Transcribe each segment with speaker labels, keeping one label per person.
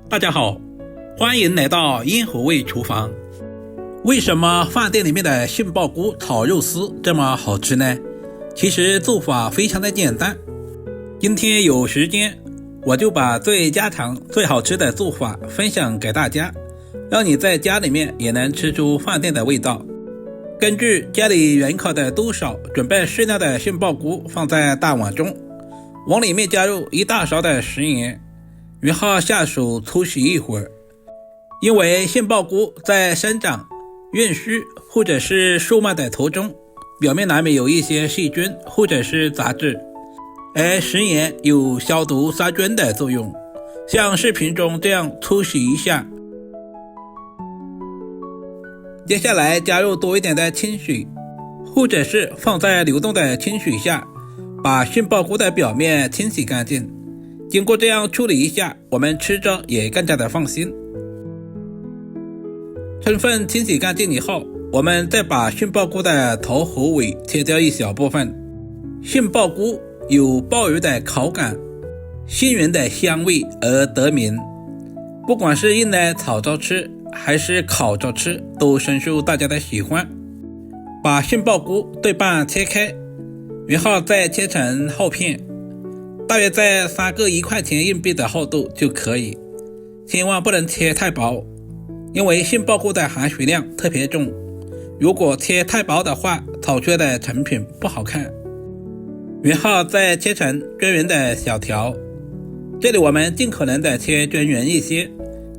Speaker 1: 大家好，欢迎来到咽喉味厨房。为什么饭店里面的杏鲍菇炒肉丝这么好吃呢？其实做法非常的简单。今天有时间，我就把最家常最好吃的做法分享给大家，让你在家里面也能吃出饭店的味道。根据家里人口的多少，准备适量的杏鲍菇放在大碗中，往里面加入1大勺的食盐，然后下手粗洗一会儿。因为杏鲍菇在生长、运须或者是树蔓的途中，表面难免有一些细菌或者是杂质，而食盐有消毒杀菌的作用，像视频中这样粗洗一下。接下来加入多一点的清水，或者是放在流动的清水下，把杏鲍菇的表面清洗干净。经过这样处理一下，我们吃着也更加的放心。充分清洗干净以后，我们再把杏鲍菇的头和尾切掉一小部分。杏鲍菇有爆油的口感，杏仁的香味而得名，不管是用来炒着吃还是烤着吃，都深受大家的喜欢。把杏鲍菇对半切开，然后再切成厚片，大约在3个1块钱硬币的厚度就可以，千万不能切太薄，因为杏鲍菇的含水量特别重，如果切太薄的话，炒出来的成品不好看。然后再切成均匀的小条，这里我们尽可能的切均匀一些，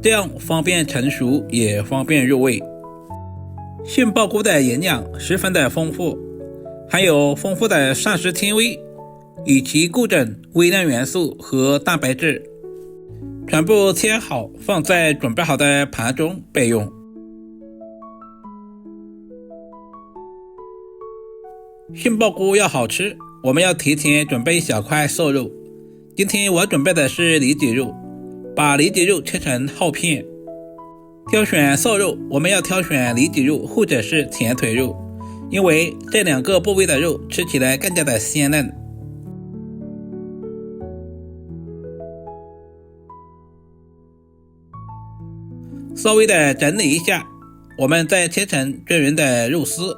Speaker 1: 这样方便成熟也方便入味。杏鲍菇的营养十分的丰富，含有丰富的膳食纤维以及各种微量元素和蛋白质，全部切好放在准备好的盘中备用。杏鲍菇要好吃，我们要提前准备一小块瘦肉。今天我准备的是里脊肉，把里脊肉切成厚片。挑选瘦肉，我们要挑选里脊肉或者是前腿肉，因为这2个部位的肉吃起来更加的鲜嫩。稍微的整理一下，我们再切成均匀的肉丝。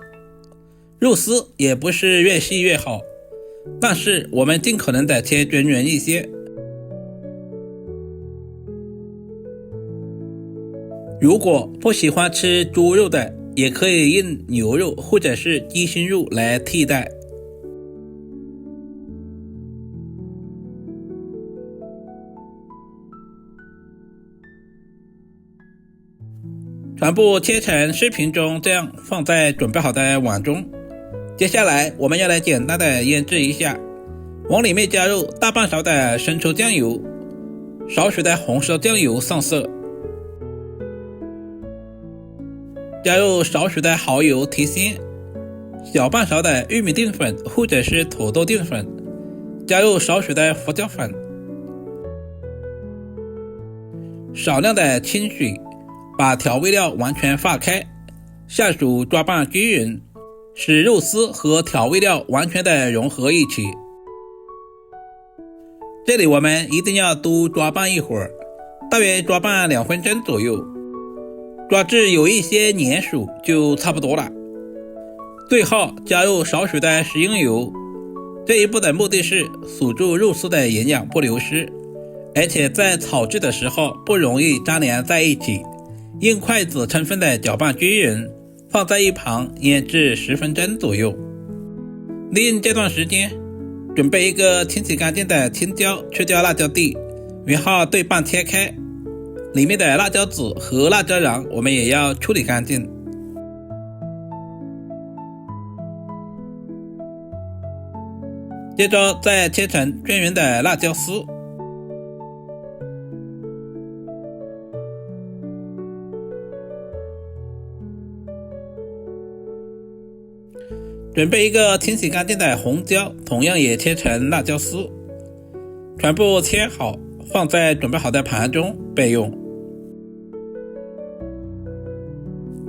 Speaker 1: 肉丝也不是越细越好，但是我们尽可能的切均匀一些。如果不喜欢吃猪肉的，也可以用牛肉或者是鸡胸肉来替代。全部切成视频中这样放在准备好的碗中。接下来我们要来简单的腌制一下，往里面加入大半勺的生抽酱油，少许的红烧酱油上色，加入少许的蚝油提鲜，小半勺的玉米淀粉或者是土豆淀粉，加入少许的胡椒粉，少量的清水，把调味料完全化开，下手抓拌均匀，使肉丝和调味料完全的融合一起。这里我们一定要多抓拌一会儿，大约抓拌2分钟左右，抓至有一些粘手就差不多了。最后加入少许的食用油，这一步的目的是锁住肉丝的营养不流失，而且在炒制的时候不容易粘连在一起。用筷子充分的搅拌均匀，放在一旁腌制10分钟左右。利用这段时间，准备一个清洗干净的青椒，去掉辣椒蒂，然后对半切开，里面的辣椒籽和辣椒瓤我们也要处理干净。接着再切成均匀的辣椒丝。准备一个清洗干净的红椒，同样也切成辣椒丝，全部切好放在准备好的盘中备用。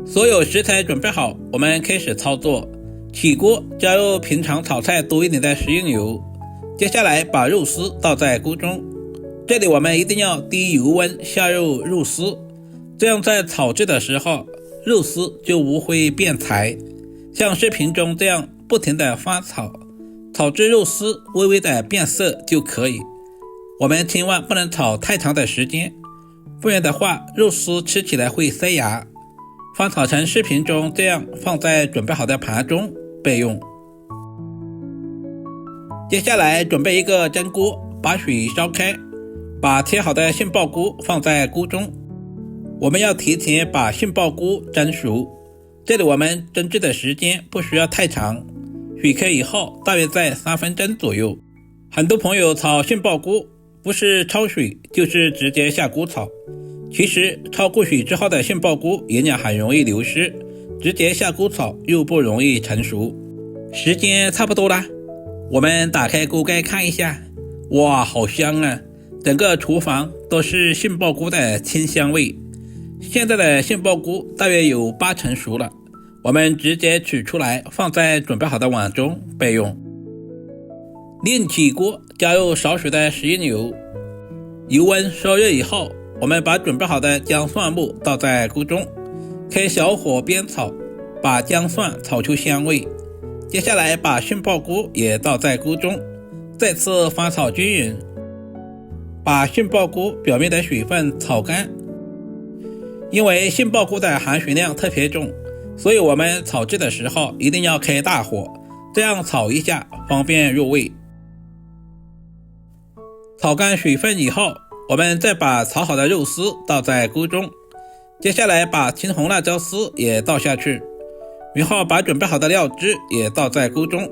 Speaker 1: 所有食材准备好，我们开始操作。起锅加入平常炒菜多一点的食用油，接下来把肉丝倒在锅中，这里我们一定要低油温下入肉丝，这样在炒制的时候肉丝就不会变柴，像视频中这样不停的翻炒，炒至肉丝微微的变色就可以。我们千万不能炒太长的时间，不然的话肉丝吃起来会塞牙。翻炒成视频中这样放在准备好的盘中备用。接下来准备一个蒸锅，把水烧开，把切好的杏鲍菇放在锅中。我们要提前把杏鲍菇蒸熟，这里我们蒸制的时间不需要太长，水开以后大约在3分钟左右。很多朋友炒杏鲍菇不是焯水就是直接下锅炒，其实焯过水之后的杏鲍菇营养很容易流失，直接下锅炒又不容易成熟。时间差不多了，我们打开锅盖看一下，哇，好香啊，整个厨房都是杏鲍菇的清香味。现在的杏鲍菇大约有8成熟了，我们直接取出来放在准备好的碗中备用。另起锅，加入少许的食用油，油温烧热以后，我们把准备好的姜蒜末倒在锅中，开小火煸炒，把姜蒜炒出香味。接下来把杏鲍菇也倒在锅中，再次翻炒均匀，把杏鲍菇表面的水分炒干。因为杏鲍菇的含水量特别重，所以我们炒制的时候一定要开大火，这样炒一下方便入味。炒干水分以后，我们再把炒好的肉丝倒在锅中，接下来把青红辣椒丝也倒下去，然后把准备好的料汁也倒在锅中，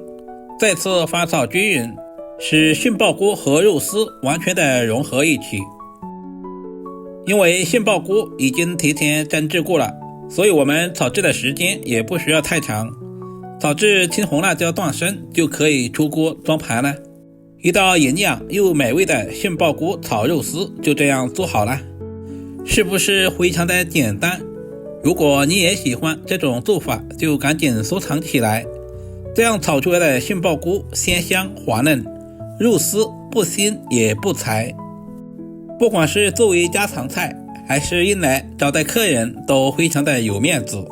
Speaker 1: 再次翻炒均匀，使杏鲍菇和肉丝完全的融合一起。因为杏鲍菇已经提前蒸制过了，所以我们炒制的时间也不需要太长，炒至青红辣椒断生就可以出锅装盘了。一道营养又美味的杏鲍菇炒肉丝就这样做好了，是不是非常的简单？如果你也喜欢这种做法，就赶紧收藏起来。这样炒出来的杏鲍菇鲜香滑嫩，肉丝不腥也不柴，不管是作为家常菜还是用来招待客人都非常的有面子。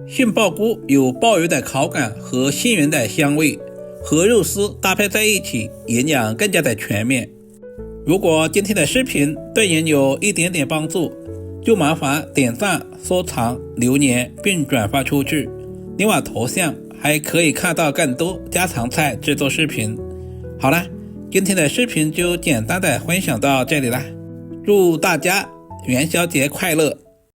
Speaker 1: 杏鲍菇有爆油的口感和杏仁的香味，和肉丝搭配在一起，营养更加的全面。如果今天的视频对您有一点点帮助，就麻烦点赞、收藏、留言并转发出去。另外头像还可以看到更多家常菜制作视频。好了，今天的视频就简单的分享到这里了，祝大家元宵节快乐！